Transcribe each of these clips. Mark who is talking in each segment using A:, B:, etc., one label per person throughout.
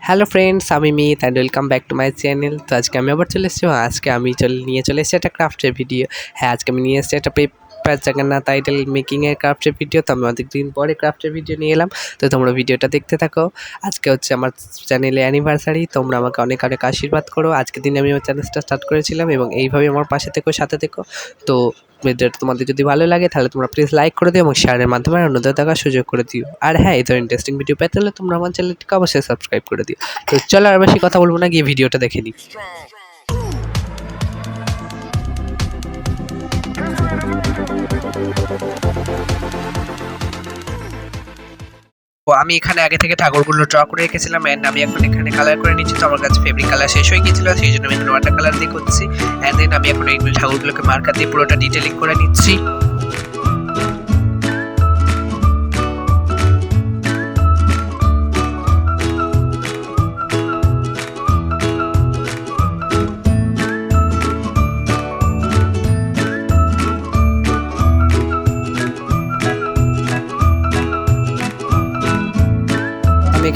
A: Hello friends, আমি Mit and welcome back to my channel. তো আজকে আমি আবার চলে এসেছি। আজকে আমি নিয়ে চলে এসেছি একটা ক্রাফটের ভিডিও। হ্যাঁ, আজকে আমি নিয়ে এসেছি একটা পেপার জাগান্নাথ আইডল মেকিংয়ের ক্রাফটের ভিডিও। তো আমি অনেক দিন পরে ক্রাফটের ভিডিও নিয়ে এলাম, তো তোমরা ভিডিওটা দেখতে থাকো। আজকে হচ্ছে আমার চ্যানেলে অ্যানিভার্সারি, তোমরা আমাকে অনেক অনেক আশীর্বাদ করো। আজকের দিনে আমি আমার চ্যানেলটা স্টার্ট করেছিলাম এবং এইভাবে আমার পাশে থেকো, সাথে থেকো। তো ভিডিওটা তোমাদের যদি ভালো লাগে তাহলে তোমরা প্লিজ লাইক করে দিও এবং শেয়ারের মাধ্যমে অন্যদের দেখার সুযোগ করে দিও। আর হ্যাঁ, এই ধরনের ইন্টারেস্টিং ভিডিও পেতে হলে তোমরা আমার চ্যানেলটিকে অবশ্যই সাবস্ক্রাইব করে দিও। তো চলো আর বেশি কথা বলবো না, গিয়ে ভিডিওটা দেখে নিই। তো আমি এখানে আগে থেকে ঠাকুরগুলো ড্র করে রেখেছিলাম অ্যান্ড আমি এখন এখানে কালার করে নিচ্ছি। তো আমার কাছে ফেব্রিক কালার শেষ হয়ে গিয়েছিল, সেই জন্য আমি এখানে ওয়াটার কালার দিয়ে করছি। অ্যান্ড দেন আমি এখন এই ঠাকুরগুলোকে মার্কার দিয়ে পুরোটা ডিটেলিং করে নিচ্ছি।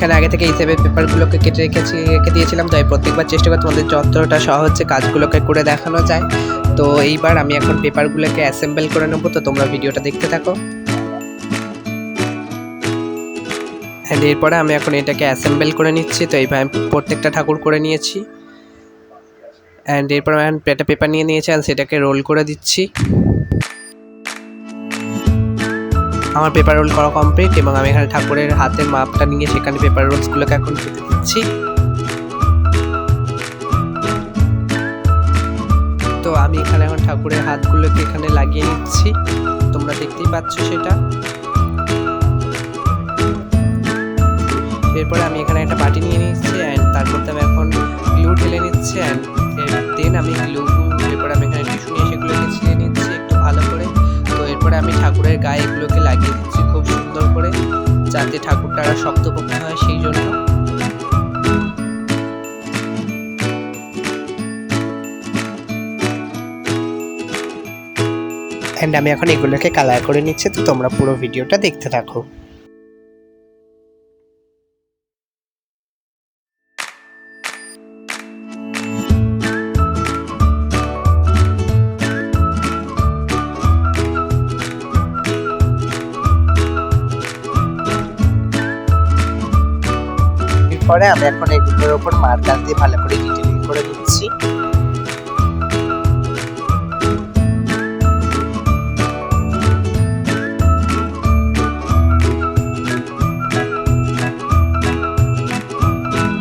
A: এখানে আগে থেকে হিসেবের পেপারগুলোকে কেটে রেখে দিয়েছিলাম, তাই প্রত্যেকবার চেষ্টা করে তোমাদের যতটা সহজে কাজগুলোকে করে দেখানো যায়। তো এইবার আমি এখন পেপারগুলোকে অ্যাসেম্বল করে নেবো, তো তোমরা ভিডিওটা দেখতে থাকো। অ্যান্ড এরপরে আমি এখন এটাকে অ্যাসেম্বল করে নিচ্ছি। তো এইভাবে প্রত্যেকটা ঠাকুর করে নিয়েছি। অ্যান্ড এরপর আমি একটা পেপার নিয়ে নিয়েছি আর সেটাকে রোল করে দিচ্ছি। আমার পেপার রোল করা কমপ্লিট এবং আমি এখানে ঠাকুরের হাতের মাপটা নিয়ে সেখানে পেপার রোলসগুলোকে এখন কেটে দিচ্ছি। তো আমি এখানে এখন ঠাকুরের হাতগুলোকে এখানে লাগিয়ে নিচ্ছি, তোমরা দেখতেই পাচ্ছ সেটা। এরপরে আমি এখানে একটা বাটি নিয়ে নিচ্ছি অ্যান্ড তার মধ্যে আমি এখন গ্লু ঢেলে নিচ্ছি। অ্যান্ড দেন আমি এরপরে আমি এখানে টিস্যু নিয়ে সেগুলোকে ছিঁড়ে নিচ্ছি একটু ভালো করে। তো এরপরে আমি ঠাকুরের গায়ে এগুলোকে লাগিয়ে দিচ্ছি খুব সুন্দর করে, যাতে ঠাকুরটা আরো শক্তপোক্ত হয় সেই জন্য। অ্যান্ড আমি এখন এগুলোকে কালার করে নিচ্ছি, তো তোমরা পুরো ভিডিওটা দেখতে থাকো। পরে আমি এখন এগুলোর উপর মার্কার দিয়ে ভালো করে ডিটেইলিং করে নিচ্ছি।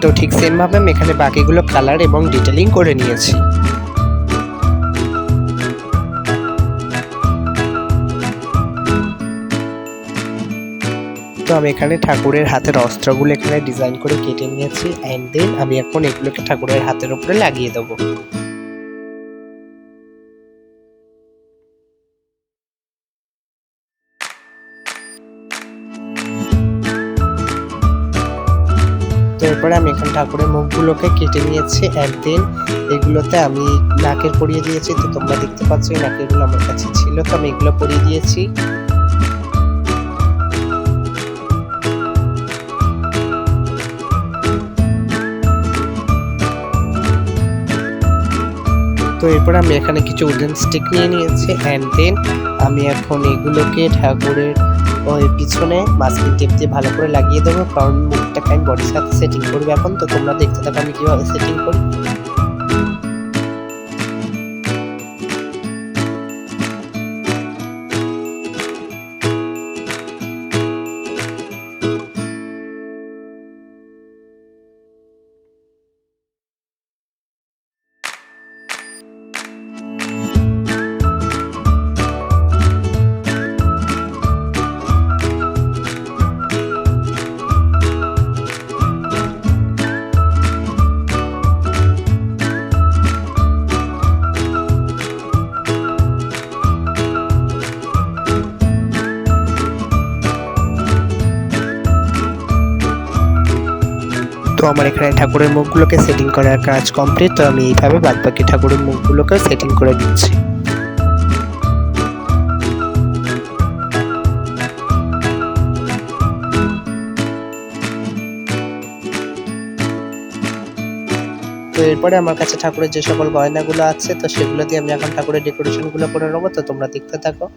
A: তো ঠিক সেম ভাবে আমি এখানে বাকিগুলো কালার এবং ডিটেইলিং করে নিয়েছি। তো আমি এখানে ঠাকুরের হাতের অস্ত্রগুলো এখানে ডিজাইন করে কেটে নিয়েছি অ্যান্ড দেন আমি এখন এগুলোকে ঠাকুরের হাতের উপরে লাগিয়ে দেবো। তো এরপরে আমি এখানে ঠাকুরের মুখগুলোকে কেটে নিয়েছি অ্যান্ড দেন এগুলোতে আমি নাকের পরিয়ে দিয়েছি। তো তোমরা দেখতে পাচ্ছ এই নাকেরগুলো আমার কাছে ছিল, তো আমি এগুলো পরিয়ে দিয়েছি। তো এরপর আমি এখানে কিছু উডেন স্টিক নিয়ে নিয়েছি অ্যান্ড দেন আমি এখন এগুলোকে ঠাকুরের ওই পিছনে মাস্কিং টেপ দিয়ে ভালো করে লাগিয়ে দেবো, কারণ মুখটাকে আমি বডির সাথে সেটিং করবো এখন। তো তোমরা দেখতে থাকো আমি কীভাবে সেটিং করি। তো আমার এখানে ঠাকুরের মুখগুলোকে সেটিং করার কাজ কমপ্লিট। তো আমি এইভাবে বাদবাকি ঠাকুরের মুখগুলোকে সেটিং করে দিচ্ছি। তো এরপরে আমার কাছে ঠাকুরের যে সকল গয়নাগুলো আছে তো সেগুলো দিয়ে আমি এখন ঠাকুরের ডেকোরেশনগুলো করে নেবো, তো তোমরা দেখতে থাকো।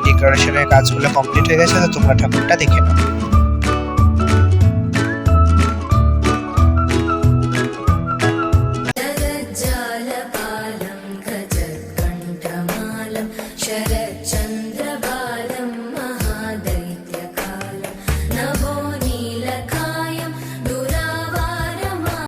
A: ডেকোরেশনের কাজগুলো কমপ্লিট হয়ে গেছে, তো তোমরা ঠাকুরটা দেখে নাও।